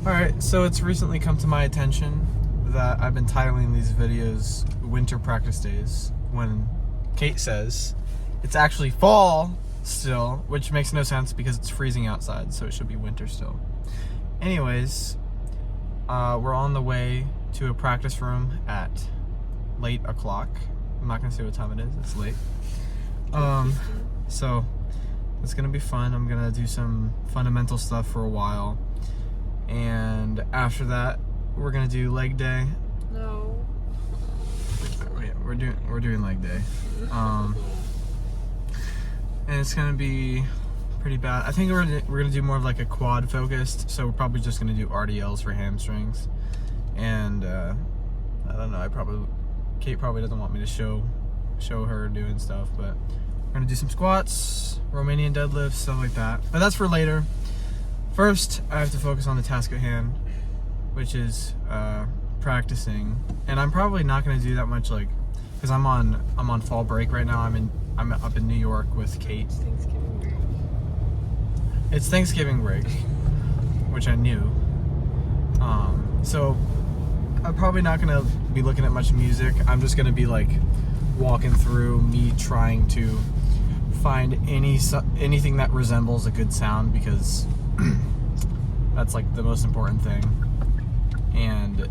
Alright, so it's recently come to my attention that I've been titling these videos Winter Practice Days when Kate says it's actually fall still, which makes no sense because it's freezing outside, so it should be winter still. Anyways, we're on the way to a practice room at late o'clock. I'm not gonna say what time it is, it's late. So it's gonna be fun. I'm gonna do some fundamental stuff for a while. And after that, we're gonna do leg day. No. Wait, we're doing leg day. And it's gonna be pretty bad. I think we're gonna do more of like a quad focused. So we're probably just gonna do RDLs for hamstrings. And I don't know. Kate probably doesn't want me to show her doing stuff, but we're gonna do some squats, Romanian deadlifts, stuff like that. But that's for later. First, I have to focus on the task at hand, which is practicing. And I'm probably not going to do that much, like, because I'm on fall break right now. I'm up in New York with Kate. It's Thanksgiving break. It's Thanksgiving break, which I knew. So I'm probably not going to be looking at much music. I'm just going to be like walking through me trying to find anything that resembles a good sound, because that's like the most important thing. And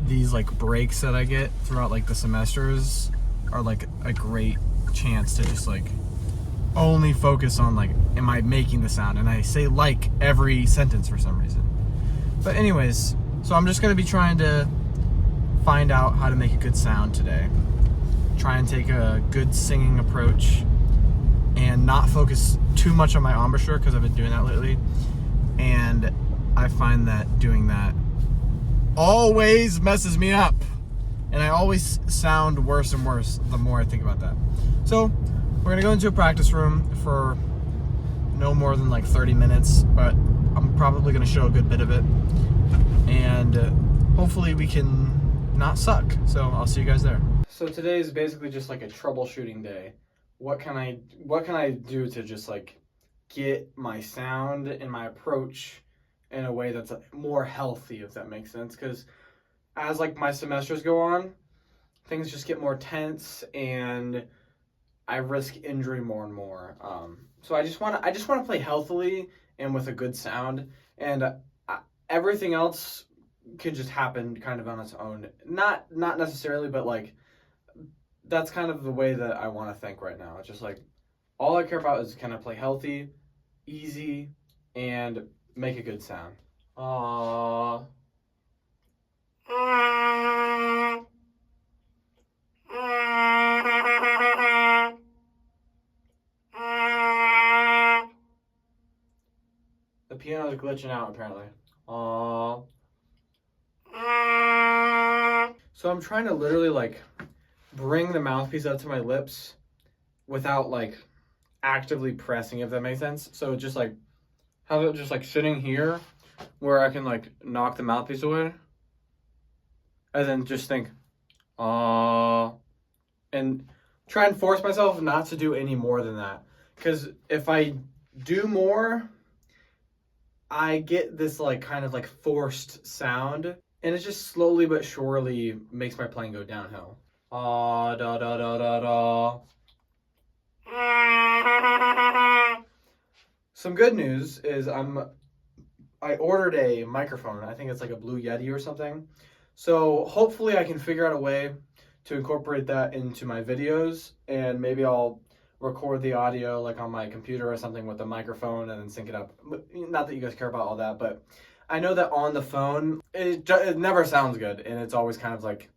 these like breaks that I get throughout like the semesters are like a great chance to just like only focus on like, am I making the sound? And I say like every sentence for some reason. But anyways, so I'm just gonna be trying to find out how to make a good sound today. Try and take a good singing approach and not focus too much on my embouchure, because I've been doing that lately. And I find that doing that always messes me up. And I always sound worse and worse the more I think about that. So we're gonna go into a practice room for no more than like 30 minutes, but I'm probably gonna show a good bit of it. And hopefully we can not suck. So I'll see you guys there. So today is basically just like a troubleshooting day. What can I do to just like get my sound and my approach in a way that's more healthy, if that makes sense? Because as like my semesters go on, things just get more tense and I risk injury more and more. So I just want to play healthily and with a good sound, and everything else could just happen kind of on its own. Not necessarily, but like that's kind of the way that I want to think right now. It's just like all I care about is kind of play healthy, easy, and make a good sound. Aww. The piano's glitching out apparently. Aww. So I'm trying to literally like bring the mouthpiece up to my lips without like actively pressing, if that makes sense. So just like have it just like sitting here where I can like knock the mouthpiece away, and then just think and try and force myself not to do any more than that, because if I do more, I get this like kind of like forced sound, and it just slowly but surely makes my playing go downhill. Da da da da da. Some good news is I ordered a microphone. I think it's like a Blue Yeti or something. So hopefully I can figure out a way to incorporate that into my videos, and maybe I'll record the audio like on my computer or something with the microphone and then sync it up. Not that you guys care about all that, but I know that on the phone it never sounds good, and it's always kind of like,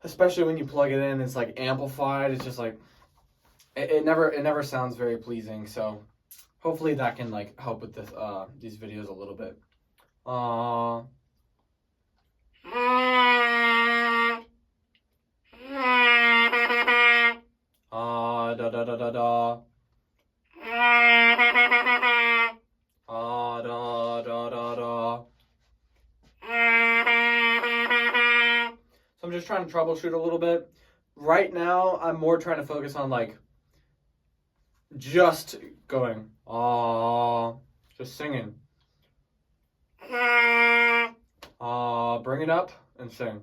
especially when you plug it in, it's like amplified. It's just like it never sounds very pleasing. So hopefully that can like help with this these videos a little bit. Da da da da da. Da da da da. So I'm just trying to troubleshoot a little bit. Right now, I'm more trying to focus on like just going, just singing. bring it up and sing.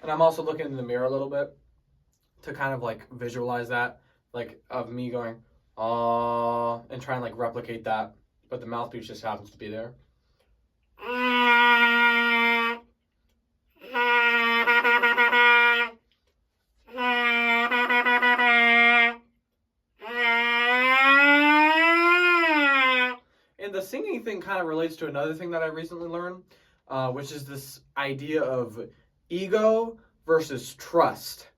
And I'm also looking in the mirror a little bit to kind of like visualize that, like of me going, and try and like replicate that. But the mouthpiece just happens to be there. And the singing thing kind of relates to another thing that I recently learned, which is this idea of ego versus trust.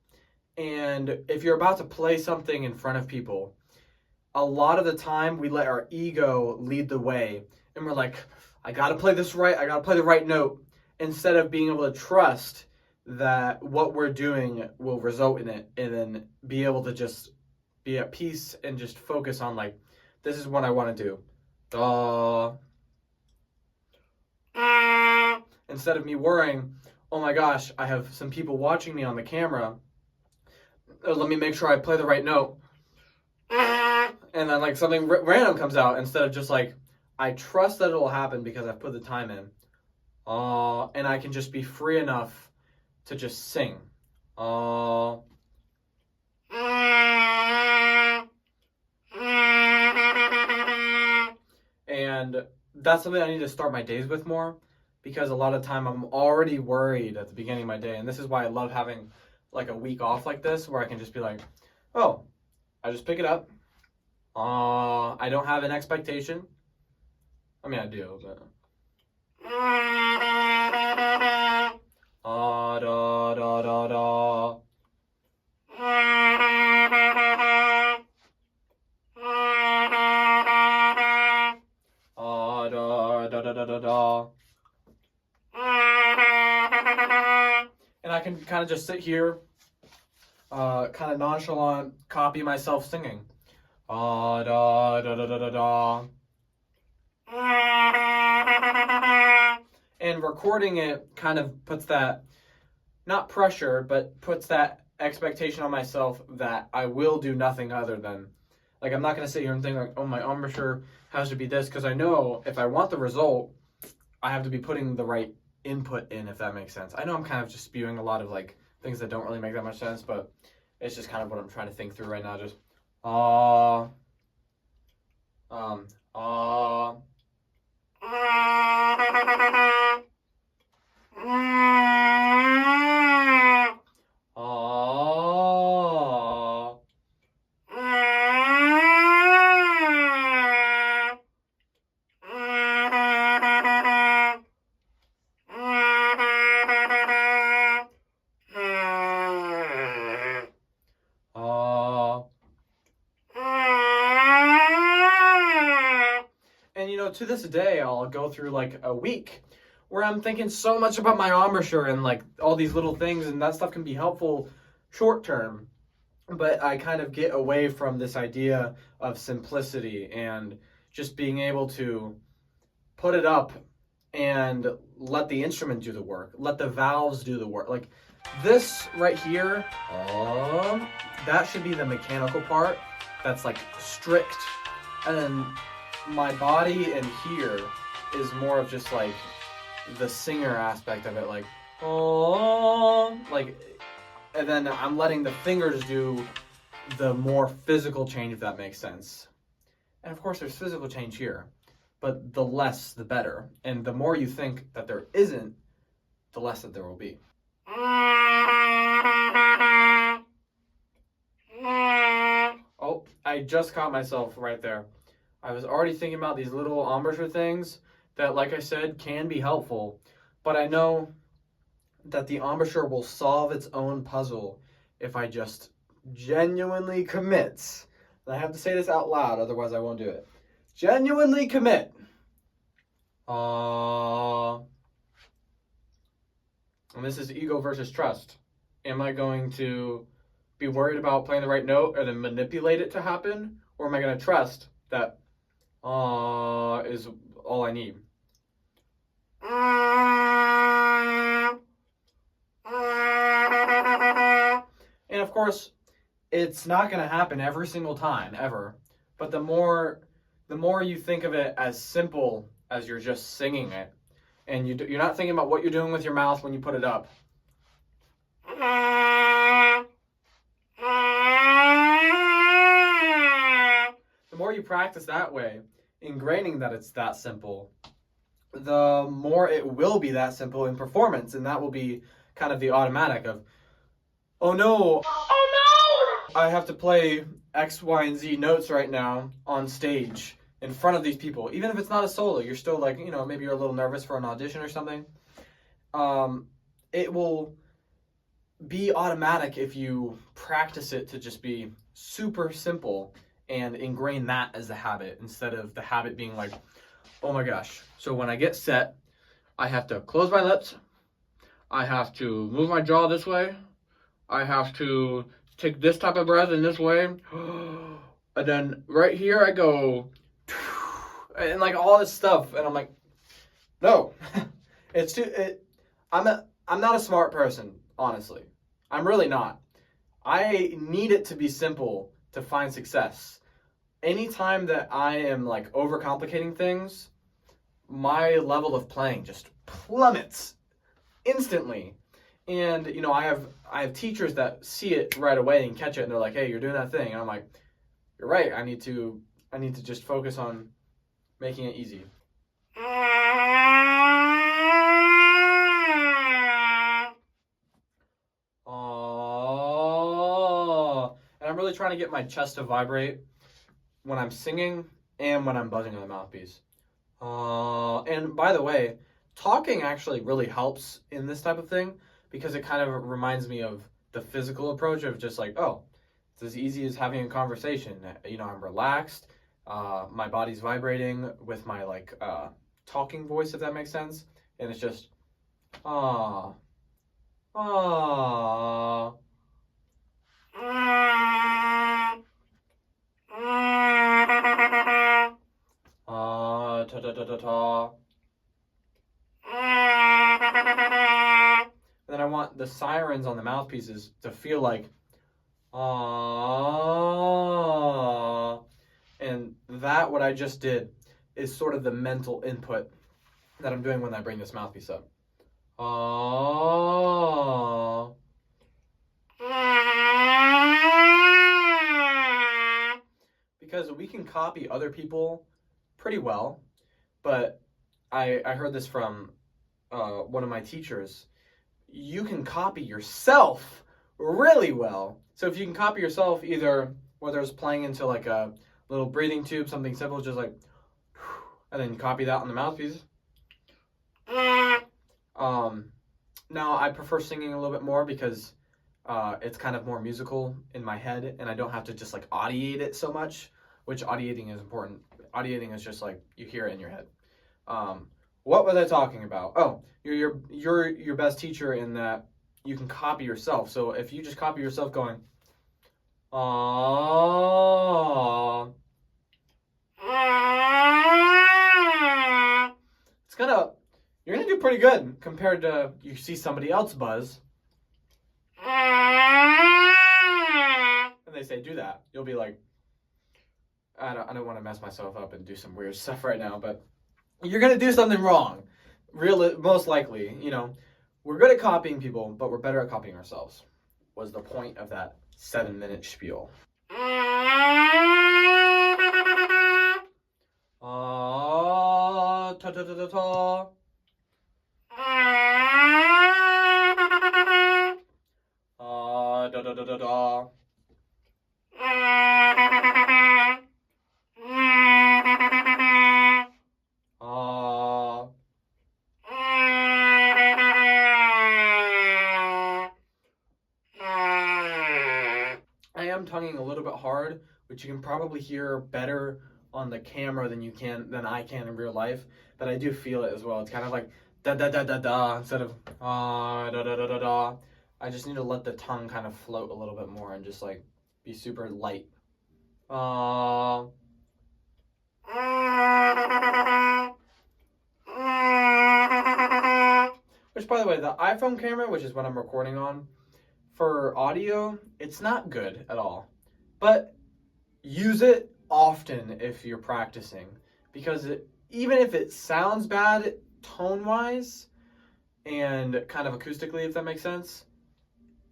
And if you're about to play something in front of people, a lot of the time we let our ego lead the way. And we're like, I got to play this right. I got to play the right note. Instead of being able to trust that what we're doing will result in it. And then be able to just be at peace and just focus on like, this is what I want to do. Instead of me worrying, oh my gosh, I have some people watching me on the camera. Let me make sure I play the right note. And then like something random comes out instead of just like, I trust that it'll happen because I've put the time in. And I can just be free enough to just sing. And that's something I need to start my days with more, because a lot of time I'm already worried at the beginning of my day. And this is why I love having like a week off like this, where I can just be like, oh, I just pick it up. I don't have an expectation. I mean, I do, but. Da da da da. Da da da da da. And I can kind of just sit here, kind of nonchalant, copy myself singing. Da da da da da da. And recording it kind of puts that, not pressure, but puts that expectation on myself that I will do nothing other than, like, I'm not going to sit here and think like, oh, my embouchure has to be this, because I know if I want the result, I have to be putting the right input in, if that makes sense. I know I'm kind of just spewing a lot of like things that don't really make that much sense, but it's just kind of what I'm trying to think through right now. Just And, you know, to this day, I'll go through like a week where I'm thinking so much about my embouchure and like all these little things, and that stuff can be helpful short term. But I kind of get away from this idea of simplicity and just being able to put it up and let the instrument do the work, let the valves do the work. Like this right here, that should be the mechanical part that's like strict, and then my body and here is more of just like the singer aspect of it, like like, and then I'm letting the fingers do the more physical change, if that makes sense. And of course there's physical change here, but the less the better, and the more you think that there isn't, the less that there will be. Oh, I just caught myself right there. I was already thinking about these little embouchure things that, like I said, can be helpful, but I know that the embouchure will solve its own puzzle if I just genuinely commit. And I have to say this out loud, otherwise I won't do it. Genuinely commit. And this is ego versus trust. Am I going to be worried about playing the right note and then manipulate it to happen? Or am I going to trust that is all I need? And of course, it's not going to happen every single time, ever. But the more the more you think of it as simple as you're just singing it, and you're not thinking about what you're doing with your mouth when you put it up. The more you practice that way, ingraining that it's that simple, the more it will be that simple in performance, and that will be kind of the automatic of, oh no, I have to play X, Y, and Z notes right now on stage in front of these people. Even if it's not a solo, you're still like, maybe you're a little nervous for an audition or something. It will be automatic if you practice it to just be super simple and ingrain that as the habit instead of the habit being like, oh my gosh. So when I get set, I have to close my lips. I have to move my jaw this way. I have to take this type of breath in this way. And then right here I go, and like all this stuff. And I'm like, no, I'm not a smart person, honestly. I'm really not. I need it to be simple to find success. Anytime that I am like overcomplicating things, my level of playing just plummets instantly. And I have teachers that see it right away and catch it, and they're like, hey, you're doing that thing. And I'm like, you're right. I need to just focus on making it easy. And I'm really trying to get my chest to vibrate when I'm singing and when I'm buzzing on the mouthpiece. And by the way, talking actually really helps in this type of thing because it kind of reminds me of the physical approach of just like, oh, it's as easy as having a conversation. I'm relaxed. My body's vibrating with my talking voice, if that makes sense. And it's just, ah, ah. Ta ta ta ta ta. And then I want the sirens on the mouthpieces to feel like, ah. And that, what I just did, is sort of the mental input that I'm doing when I bring this mouthpiece up. Ah. Because we can copy other people pretty well, but I heard this from one of my teachers. You can copy yourself really well. So if you can copy yourself, either whether it's playing into like a little breathing tube, something simple, just like, and then you copy that on the mouthpiece. Now I prefer singing a little bit more because it's kind of more musical in my head, and I don't have to just like audiate it so much, which audiating is important. Audiating is just like you hear it in your head. What was I talking about? Oh, you're your best teacher in that you can copy yourself. So if you just copy yourself going, ah, you're gonna do pretty good compared to you see somebody else buzz, and they say do that. You'll be like, I don't want to mess myself up and do some weird stuff right now, but you're going to do something wrong. Most likely, we're good at copying people, but we're better at copying ourselves, was the point of that 7-minute spiel. Ta ta ta ta ta. Da da da da da. I am tonguing a little bit hard, which you can probably hear better on the camera than I can in real life, but I do feel it as well. It's kind of like da da da da da instead of da da da da da. I just need to let the tongue kind of float a little bit more and just like be super light. Which, by the way, the iPhone camera, which is what I'm recording on, for audio, it's not good at all. But use it often if you're practicing, because even if it sounds bad tone-wise and kind of acoustically, if that makes sense,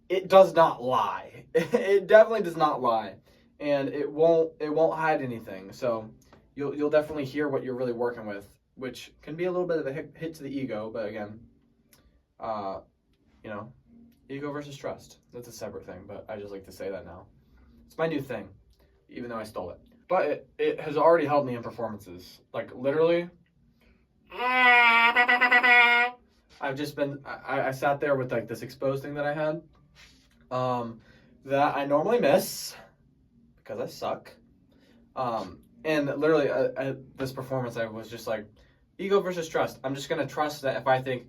it does not lie. It definitely does not lie, and it won't hide anything. So you'll definitely hear what you're really working with, which can be a little bit of a hit to the ego. But again, you know, ego versus trust. That's a separate thing, but I just like to say that now. It's my new thing, even though I stole it. But it has already helped me in performances. Like, literally, I've just been, I sat there with, like, this exposed thing that I had, that I normally miss, because I suck. And literally, this performance, I was just like, ego versus trust. I'm just going to trust that if I think,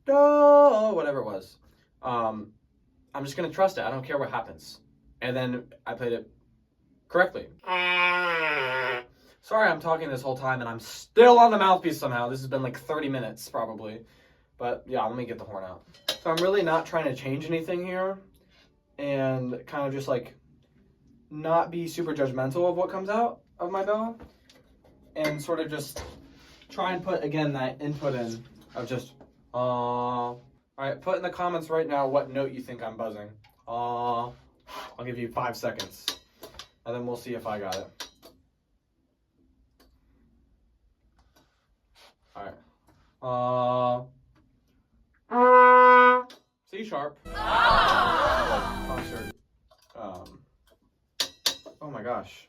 no, whatever it was, I'm just going to trust it. I don't care what happens. And then I played it correctly. Sorry I'm talking this whole time and I'm still on the mouthpiece somehow. This has been like 30 minutes probably. But yeah, let me get the horn out. So I'm really not trying to change anything here and kind of just like not be super judgmental of what comes out of my bow and sort of just try and put, again, that input in of just, all right, put in the comments right now what note you think I'm buzzing. I'll give you 5 seconds and then we'll see if I got it. All right. C sharp. Concert. Oh my gosh.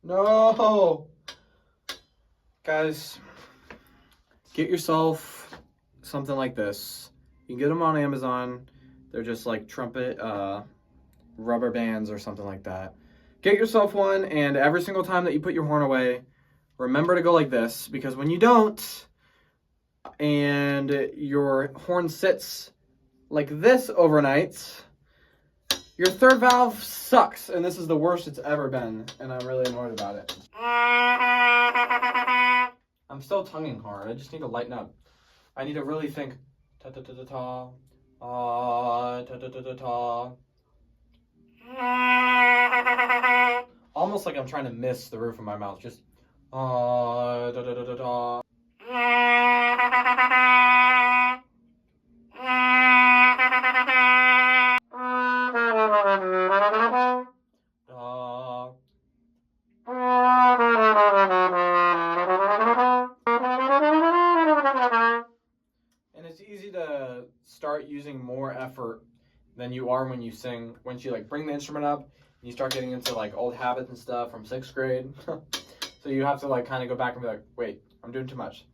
No. Guys, get yourself something like this. You can get them on Amazon. They're just like trumpet rubber bands or something like that. Get yourself one, and every single time that you put your horn away, remember to go like this, because when you don't, and your horn sits like this overnight, your third valve sucks, and this is the worst it's ever been, and I'm really annoyed about it. I'm still tonguing hard. I just need to lighten up. I need to really think. Ta ta ta ta ta. Ta ta ta ta ta. Almost like I'm trying to miss the roof of my mouth. Just da da da da da. And it's easy to start using more effort than you are when you sing. Once you like bring the instrument up, and you start getting into like old habits and stuff from 6th grade. So you have to like kind of go back and be like, wait, I'm doing too much.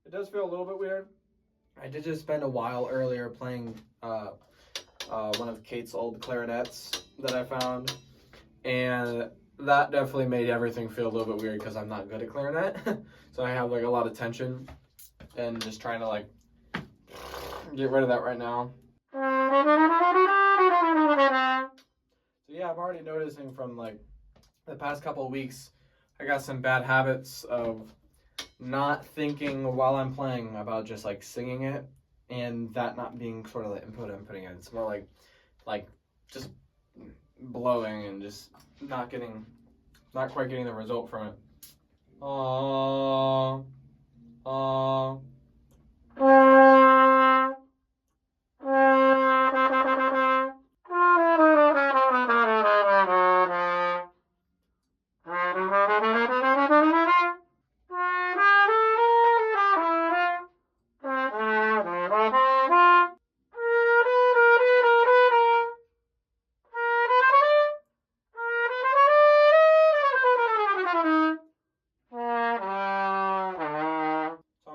It does feel a little bit weird. I did just spend a while earlier playing one of Kate's old clarinets that I found, and that definitely made everything feel a little bit weird because I'm not good at clarinet. So I have like a lot of tension and just trying to like get rid of that right now. So yeah, I'm already noticing from like the past couple of weeks, I got some bad habits of not thinking while I'm playing about just like singing it, and that not being sort of the input I'm putting in. It's more like just blowing and just not quite getting the result from it.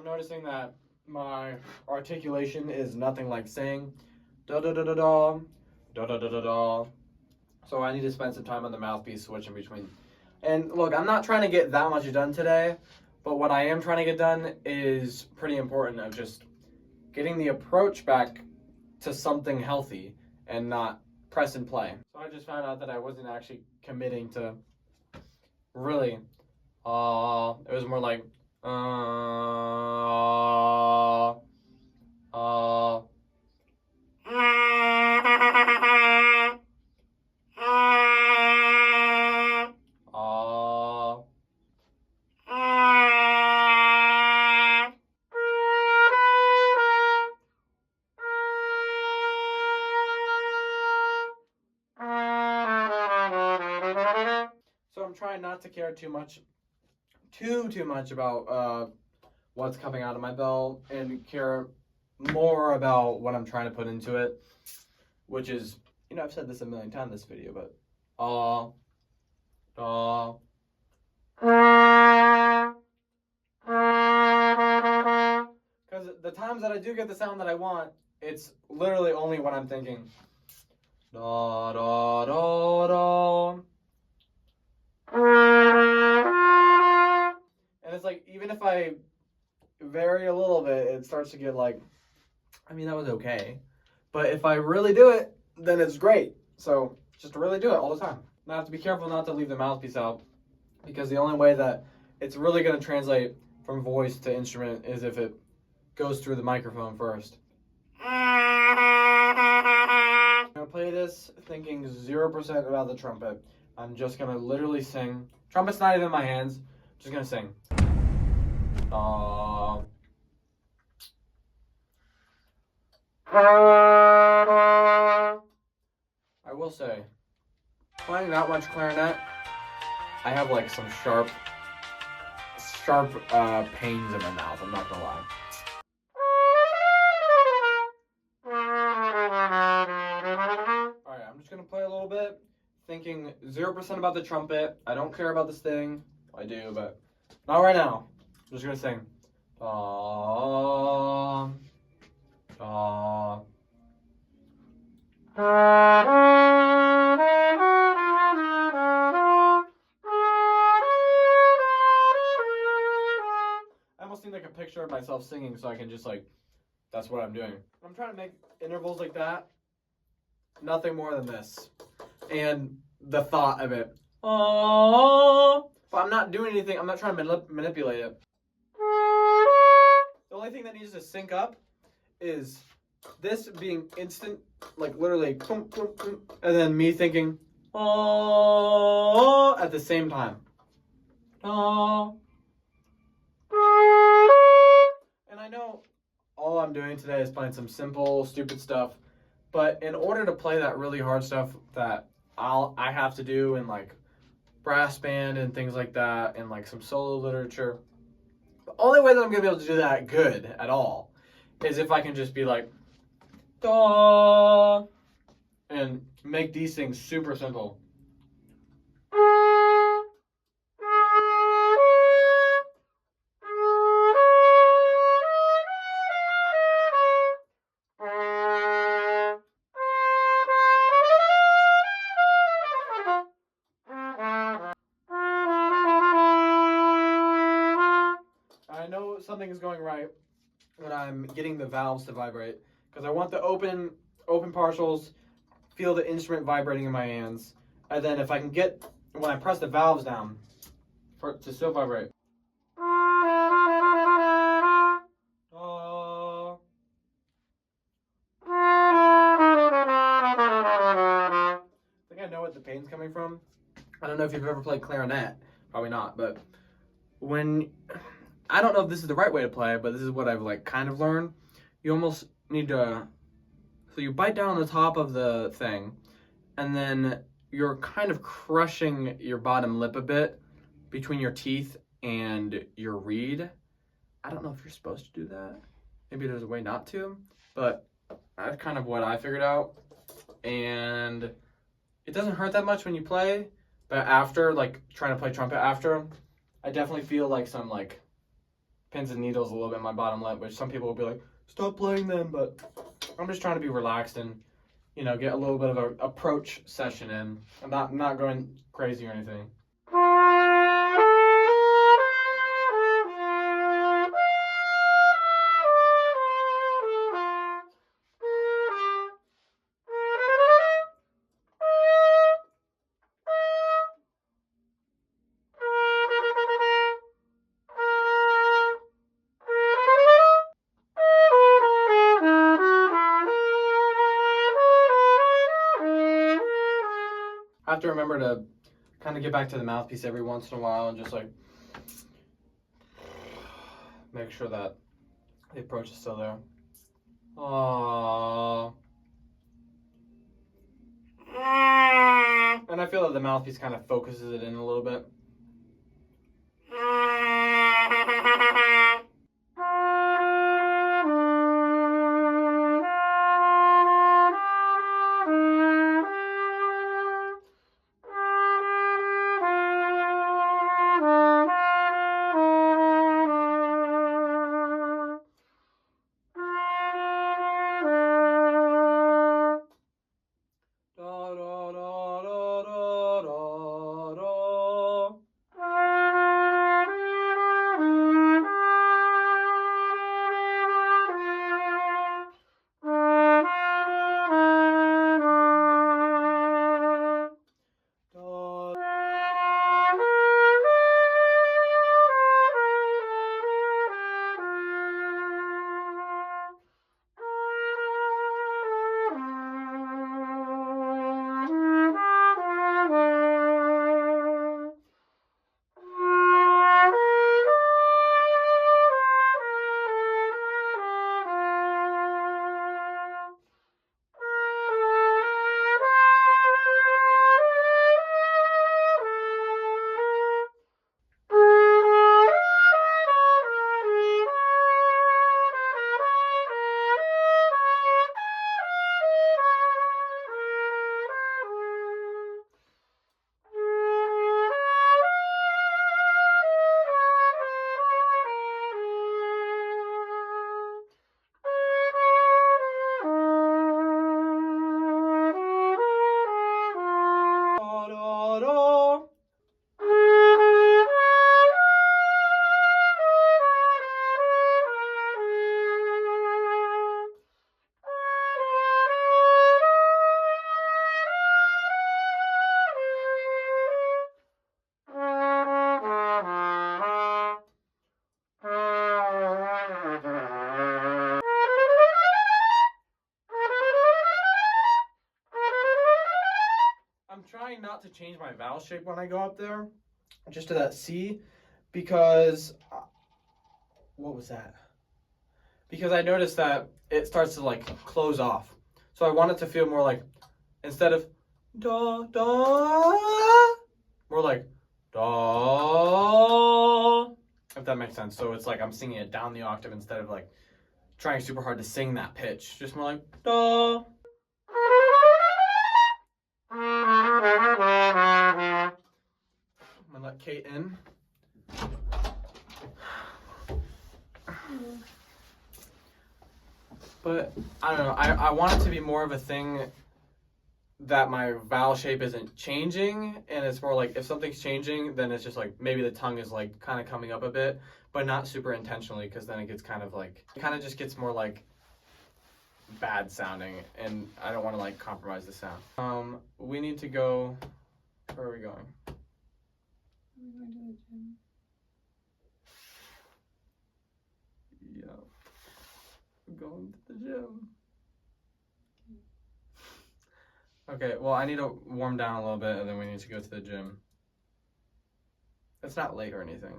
Noticing that my articulation is nothing like saying da da da da da da da da da da. So I need to spend some time on the mouthpiece switching between. And look, I'm not trying to get that much done today, but what I am trying to get done is pretty important of just getting the approach back to something healthy and not press and play. So I just found out that I wasn't actually committing to really, it was more like, So I'm trying not to care too much about what's coming out of my bell and care more about what I'm trying to put into it, which is, I've said this a million times in this video, but because the times that I do get the sound that I want, it's literally only when I'm thinking da da da da. And it's like, even if I vary a little bit, it starts to get like, that was okay. But if I really do it, then it's great. So just really do it all the time. Now I have to be careful not to leave the mouthpiece out, because the only way that it's really going to translate from voice to instrument is if it goes through the microphone first. I'm going to play this thinking 0% about the trumpet. I'm just going to literally sing. Trumpet's not even in my hands. I'm just going to sing. I will say, playing that much clarinet, I have like some sharp pains in my mouth, I'm not gonna lie. Alright, I'm just gonna play a little bit, thinking 0% about the trumpet. I don't care about this thing. I do, but not right now. I'm just gonna sing. I almost need like a picture of myself singing so I can just like, that's what I'm doing. I'm trying to make intervals like that. Nothing more than this. And the thought of it. But I'm not doing anything. I'm not trying to manipulate it. The only thing that needs to sync up is this being instant, like literally, and then me thinking, at the same time. And I know all I'm doing today is playing some simple, stupid stuff, but in order to play that really hard stuff that I have to do in like brass band and things like that, and like some solo literature, the only way that I'm gonna be able to do that good at all is if I can just be like, da, and make these things super simple. I know something is going right when I'm getting the valves to vibrate, because I want the open partials, feel the instrument vibrating in my hands, and then if I can get, when I press the valves down, for it to still vibrate. I think I know what the pain's coming from. I don't know if you've ever played clarinet, probably not, but when, I don't know if this is the right way to play, but this is what I've like kind of learned. You almost need to, so you bite down on the top of the thing, and then you're kind of crushing your bottom lip a bit between your teeth and your reed. I don't know if you're supposed to do that. Maybe there's a way not to, but that's kind of what I figured out. And it doesn't hurt that much when you play, but after, like trying to play trumpet after, I definitely feel like some like pins and needles a little bit in my bottom lip, which some people will be like, stop playing them, but I'm just trying to be relaxed and, get a little bit of an approach session in. I'm not going crazy or anything. have to remember to kind of get back to the mouthpiece every once in a while and just like make sure that the approach is still there. Aww. And I feel that the mouthpiece kind of focuses it in a little bit. I'm trying not to change my vowel shape when I go up there, just to that C, because, what was that? Because I noticed that it starts to like close off. So I want it to feel more like, instead of da, da, more like da, if that makes sense. So it's like I'm singing it down the octave instead of like trying super hard to sing that pitch. Just more like da. I'm gonna let Kate in. But I don't know, I want it to be more of a thing that my vowel shape isn't changing, and it's more like if something's changing, then it's just like maybe the tongue is like kind of coming up a bit, but not super intentionally, because then it gets kind of like, it kind of just gets more like bad sounding, and I don't want to like compromise the sound. We need to go, where are we going? We're going to the gym. Yeah. We're going to the gym. Okay, well, I need to warm down a little bit, and then we need to go to the gym. It's not late or anything.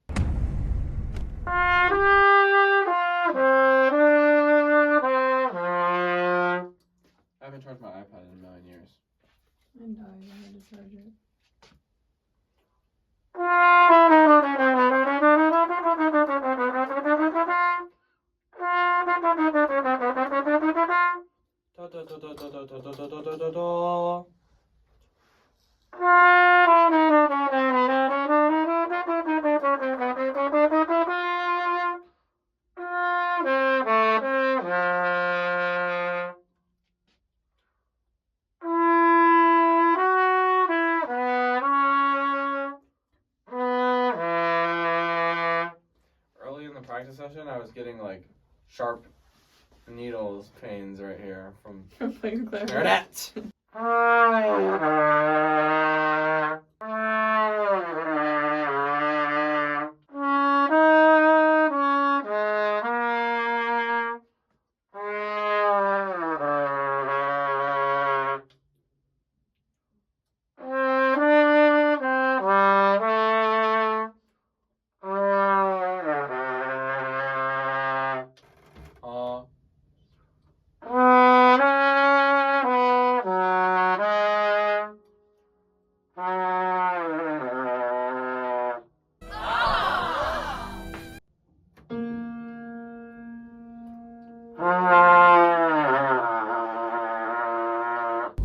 I haven't charged my iPad in a million years. I died. I had to charge it. Da, da, da, da, da, da, da, da, da, da, da, da. Early in the practice session, I was getting like sharp needles pains right here from Playing clarinet. clarinet.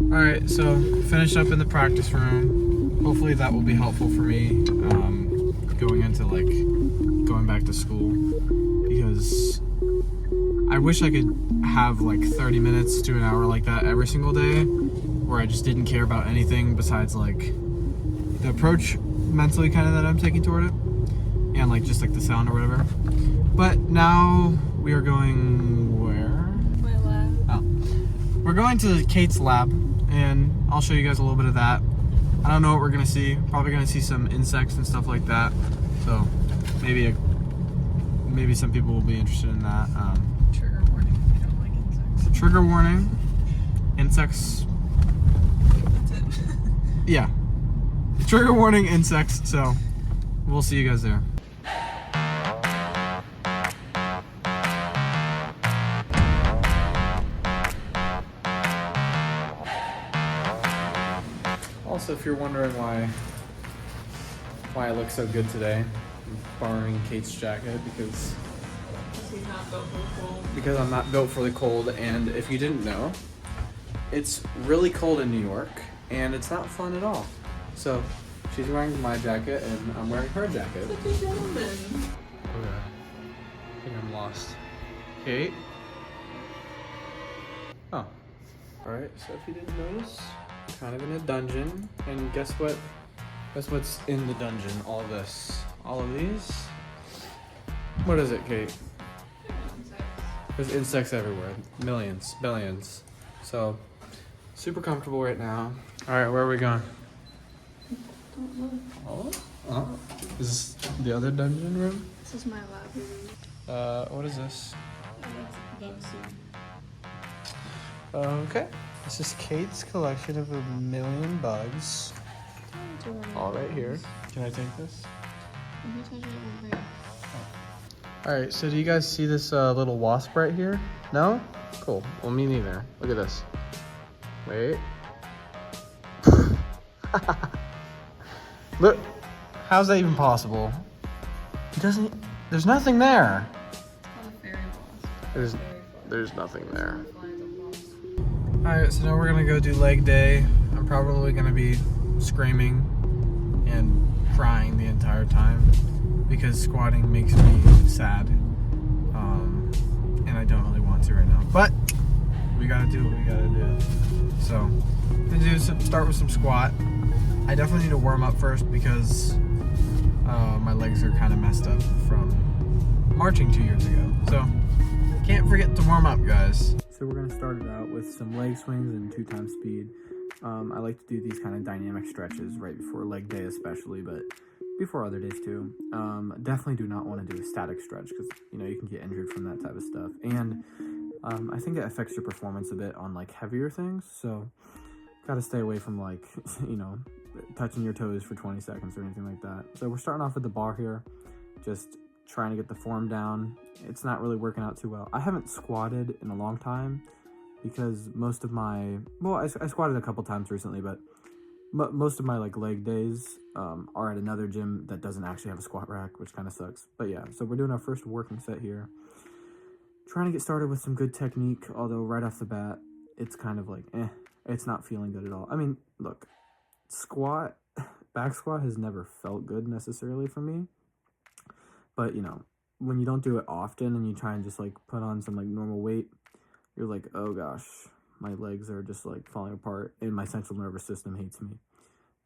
Alright, so finished up in the practice room. Hopefully that will be helpful for me going into like going back to school, because I wish I could have like 30 minutes to an hour like that every single day where I just didn't care about anything besides like the approach mentally kind of that I'm taking toward it and like just like the sound or whatever. But now we are going where? My lab. Oh. We're going to Kate's lab, and I'll show you guys a little bit of that. I don't know what we're gonna see. Probably gonna see some insects and stuff like that. So maybe some people will be interested in that. Trigger warning if you don't like insects. Trigger warning. Insects. That's it. Yeah. Trigger warning, insects. So we'll see you guys there. Also, if you're wondering why I look so good today, I'm borrowing Kate's jacket because He's not built for the cold. I'm not built for the cold. And if you didn't know, it's really cold in New York and it's not fun at all. So she's wearing my jacket and I'm wearing her jacket. Such a gentleman. Okay. I think I'm lost. Kate? Oh. Alright, so if you didn't notice, kind of in a dungeon. And guess what? Guess what's in the dungeon? All of this. All of these? What is it, Kate? Insects. There's insects everywhere. Millions. Billions. So, super comfortable right now. Alright, where are we going? Don't look. Oh? Is this the other dungeon room? This is my lab room. What is this? Bug soup. Okay. This is Kate's collection of 1,000,000 bugs. All right here. Can I take this? If you touch it, it won't break. Alright, so do you guys see this little wasp right here? No? Cool. Well, me neither. Look at this. Wait. Look. How's that even possible? It doesn't... There's nothing there. It's called a fairy wasp. There's nothing there. Flies of wasps. Alright, so now we're gonna go do leg day. I'm probably gonna be screaming and crying the entire time because squatting makes me sad. And I don't really want to right now. But we gotta do what we gotta do. So I'm gonna start with some squat. I definitely need to warm up first because my legs are kind of messed up from marching 2 years ago. So can't forget to warm up, guys. So we're gonna start it out with some leg swings and 2 times speed. I like to do these kind of dynamic stretches right before leg day especially, but before other days too. Definitely do not want to do a static stretch because, you know, you can get injured from that type of stuff. And I think it affects your performance a bit on like heavier things. So gotta stay away from like, you know, touching your toes for 20 seconds or anything like that. So we're starting off with the bar here, just trying to get the form down. It's not really working out too well. I haven't squatted in a long time because most of my, well, I squatted a couple times recently, but most of my like leg days are at another gym that doesn't actually have a squat rack, which kind of sucks. But yeah, so we're doing our first working set here. Trying to get started with some good technique, although right off the bat, it's kind of like, it's not feeling good at all. I mean, look, back squat has never felt good necessarily for me. But, you know, when you don't do it often and you try and just like put on some like normal weight, you're like, oh gosh, my legs are just like falling apart and my central nervous system hates me.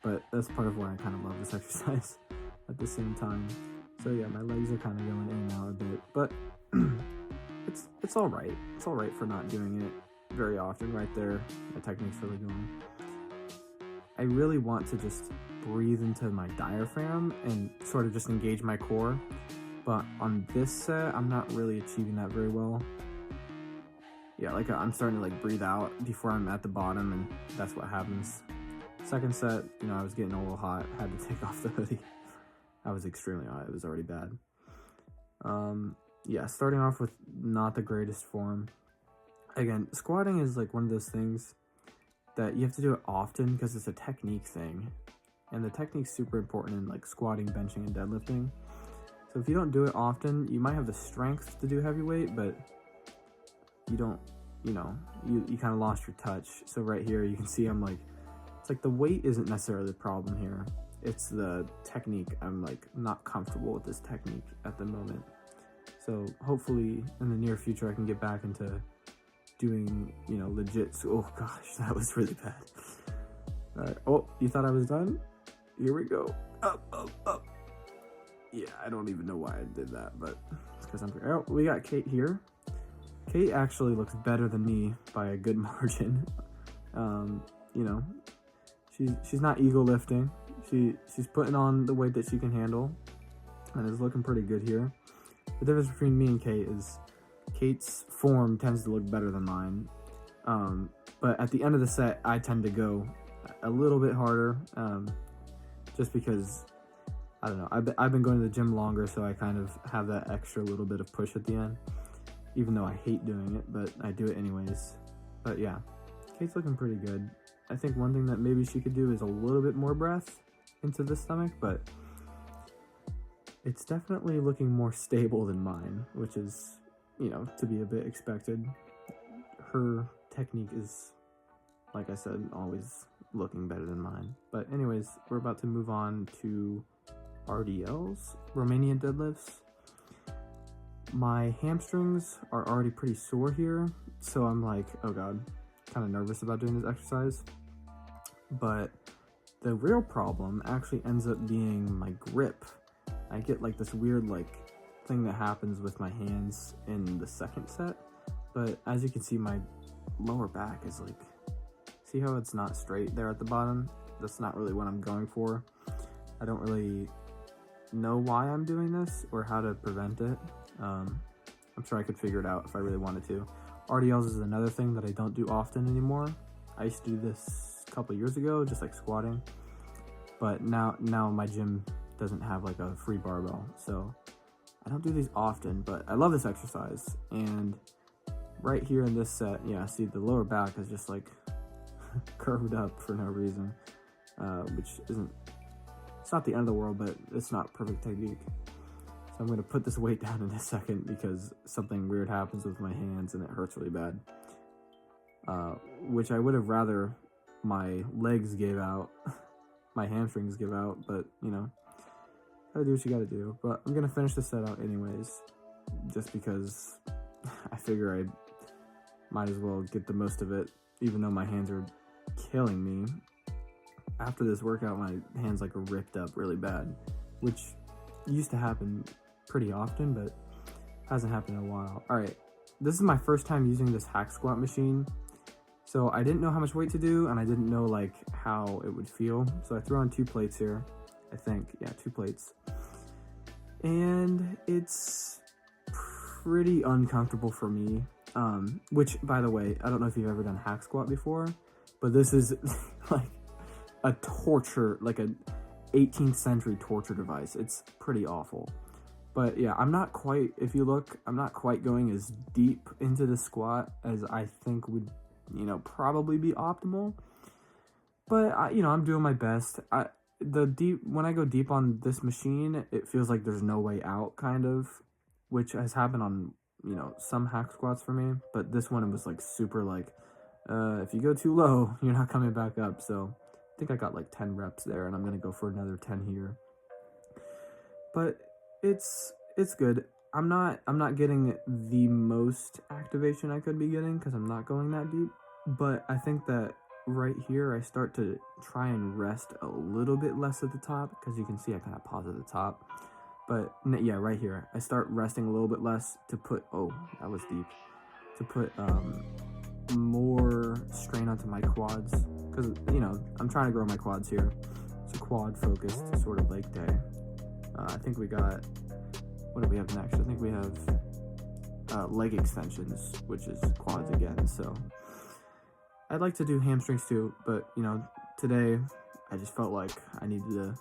But that's part of why I kind of love this exercise at the same time. So yeah, my legs are kind of going in and out a bit, but it's all right. It's all right for not doing it very often. Right there, the technique's really going. I really want to just breathe into my diaphragm and sort of just engage my core. But on this set, I'm not really achieving that very well. Yeah, like I'm starting to like breathe out before I'm at the bottom, and that's what happens. Second set, you know, I was getting a little hot, had to take off the hoodie. I was extremely hot, it was already bad. Yeah, starting off with not the greatest form. Again, squatting is like one of those things that you have to do it often because it's a technique thing. And the technique's super important in like squatting, benching, and deadlifting. So if you don't do it often, you might have the strength to do heavyweight, but you don't, you know, you kind of lost your touch. So right here, you can see I'm like, it's like the weight isn't necessarily the problem here. It's the technique. I'm like not comfortable with this technique at the moment. So hopefully in the near future, I can get back into doing, you know, legit. Oh gosh, that was really bad. All right. Oh, you thought I was done? Here we go. Up, up, up. Yeah, I don't even know why I did that, but it's because I'm. Oh, we got Kate here. Kate actually looks better than me by a good margin. You know, she's not ego lifting. She's putting on the weight that she can handle, and is looking pretty good here. The difference between me and Kate is Kate's form tends to look better than mine. But at the end of the set, I tend to go a little bit harder, just because, I don't know, I've been going to the gym longer, so I kind of have that extra little bit of push at the end, even though I hate doing it, but I do it anyways. But yeah, Kate's looking pretty good. I think one thing that maybe she could do is a little bit more breath into the stomach, but it's definitely looking more stable than mine, which is, you know, to be a bit expected. Her technique is, like I said, always looking better than mine. But anyways, we're about to move on to RDLs, Romanian deadlifts. My hamstrings are already pretty sore here, so I'm like, oh god, kind of nervous about doing this exercise. But the real problem actually ends up being my grip. I get like this weird like thing that happens with my hands in the second set, but as you can see, my lower back is like, see how it's not straight there at the bottom? That's not really what I'm going for. I don't really know why I'm doing this or how to prevent it. I'm sure I could figure it out if I really wanted to. RDLs is another thing that I don't do often anymore. I used to do this a couple years ago, just like squatting, but now my gym doesn't have like a free barbell, so I don't do these often, but I love this exercise. And right here in this set, yeah, see the lower back is just like curved up for no reason, which isn't, it's not the end of the world, but it's not perfect technique. So I'm going to put this weight down in a second because something weird happens with my hands and it hurts really bad, which I would have rather my legs gave out, my hamstrings give out, but you know, gotta do what you gotta do. But I'm gonna finish the set out anyways, just because I figure I might as well get the most of it, even though my hands are killing me. After this workout, my hands like are ripped up really bad, which used to happen pretty often, but hasn't happened in a while. All right, this is my first time using this hack squat machine, so I didn't know how much weight to do, and I didn't know like how it would feel. So I threw on 2 plates here. I think, yeah, 2 plates. And it's pretty uncomfortable for me. Which, by the way, I don't know if you've ever done hack squat before, but this is like a torture, like a 18th century torture device. It's pretty awful. But yeah, I'm not quite, if you look, I'm not quite going as deep into the squat as I think would, you know, probably be optimal. But I'm doing my best. When I go deep on this machine, it feels like there's no way out, kind of, which has happened on, you know, some hack squats for me. But this one, it was like super like, if you go too low, you're not coming back up. So I think I got like 10 reps there, and I'm gonna go for another 10 here. But it's good. I'm not getting the most activation I could be getting because I'm not going that deep. But I think that right here, I start to try and rest a little bit less at the top, because you can see I kind of pause at the top. But yeah, right here, I start resting a little bit less to put, oh, that was deep, to put more strain onto my quads, because, you know, I'm trying to grow my quads here. It's a quad focused sort of leg day. I think we got, what do we have next? I think we have leg extensions, which is quads again. So I'd like to do hamstrings too, but you know, today I just felt like I needed to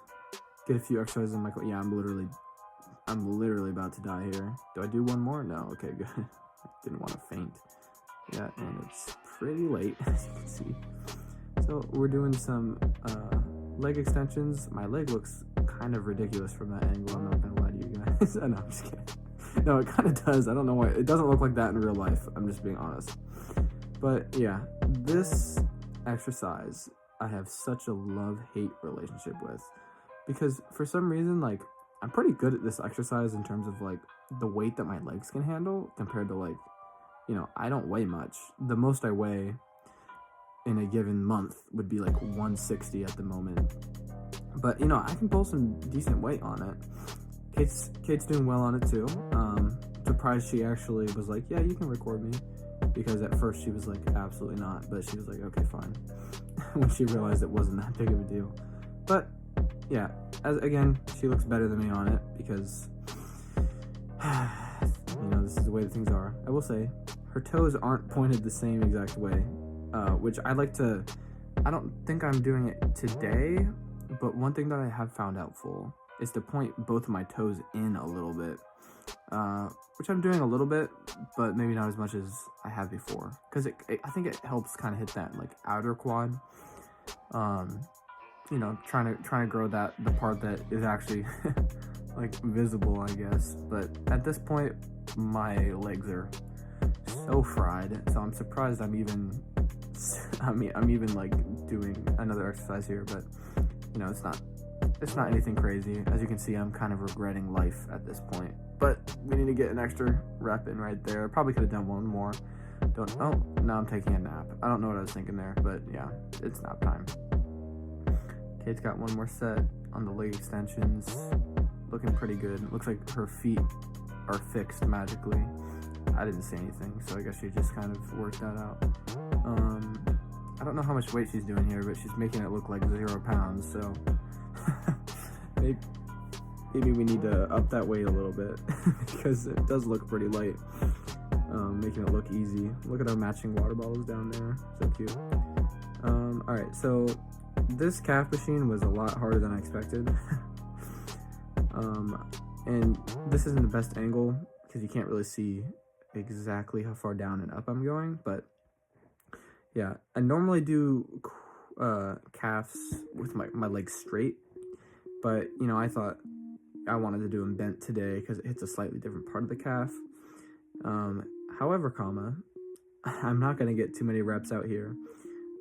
get a few exercises in my quad. Yeah, I'm literally about to die here. Do I do one more? No. Okay, good. Didn't want to faint. Yeah, and it's pretty late, as you can see. So we're doing some leg extensions. My leg looks kind of ridiculous from that angle. I'm not gonna lie to you guys. No, I'm just kidding. No, it kind of does. I don't know why. It doesn't look like that in real life. I'm just being honest. But yeah, this exercise I have such a love-hate relationship with, because for some reason, like, I'm pretty good at this exercise in terms of like the weight that my legs can handle compared to, like, you know, I don't weigh much. The most I weigh in a given month would be like 160 at the moment. But, you know, I can pull some decent weight on it. Kate's doing well on it too. Surprised she actually was like, yeah, you can record me. Because at first she was like, absolutely not. But she was like, okay, fine. When she realized it wasn't that big of a deal. But, yeah, again, she looks better than me on it because, you know, this is the way that things are. I will say, her toes aren't pointed the same exact way, which I don't think I'm doing it today, but one thing that I have found helpful is to point both of my toes in a little bit, which I'm doing a little bit, but maybe not as much as I have before, because I think it helps kind of hit that, like, outer quad, you know, trying to grow the part that is actually like visible, I guess. But at this point, my legs are so fried, so I'm surprised I'm even like doing another exercise here. But you know, it's not anything crazy. As you can see, I'm kind of regretting life at this point. But we need to get an extra rep in right there. Probably could have done one more. Oh, now I'm taking a nap. I don't know what I was thinking there, but yeah, it's nap time. Kate's got one more set on the leg extensions. Looking pretty good. Looks like her feet are fixed magically. I didn't say anything, so I guess she just kind of worked that out. I don't know how much weight she's doing here, but she's making it look like 0 pounds, so maybe we need to up that weight a little bit because it does look pretty light, making it look easy. Look at our matching water bottles down there, so cute. Alright, so this calf machine was a lot harder than I expected. And this isn't the best angle because you can't really see exactly how far down and up I'm going, but yeah, I normally do calves with my legs straight, but you know, I thought I wanted to do them bent today because it hits a slightly different part of the calf. However, I'm not going to get too many reps out here.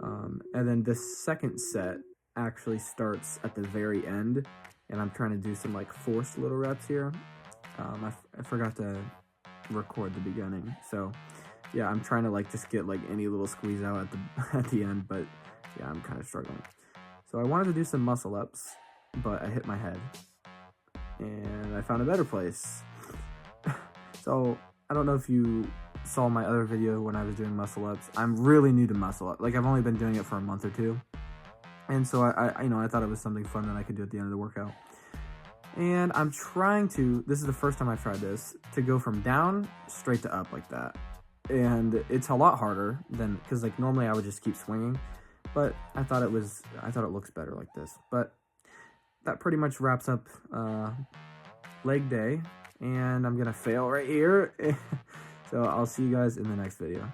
And then this second set actually starts at the very end, and I'm trying to do some like forced little reps here. I forgot to record the beginning, so yeah, I'm trying to like just get like any little squeeze out at the end, but yeah, I'm kind of struggling. So I wanted to do some muscle ups, but I hit my head, and I found a better place. So I don't know if you saw my other video when I was doing muscle ups. I'm really new to muscle up. Like, I've only been doing it for a month or two. And so I you know, I thought it was something fun that I could do at the end of the workout. And I'm trying to, this is the first time I've tried this, to go from down straight to up like that. And it's a lot harder than, because like normally I would just keep swinging, but I thought it looks better like this. But that pretty much wraps up leg day, and I'm gonna fail right here. So I'll see you guys in the next video.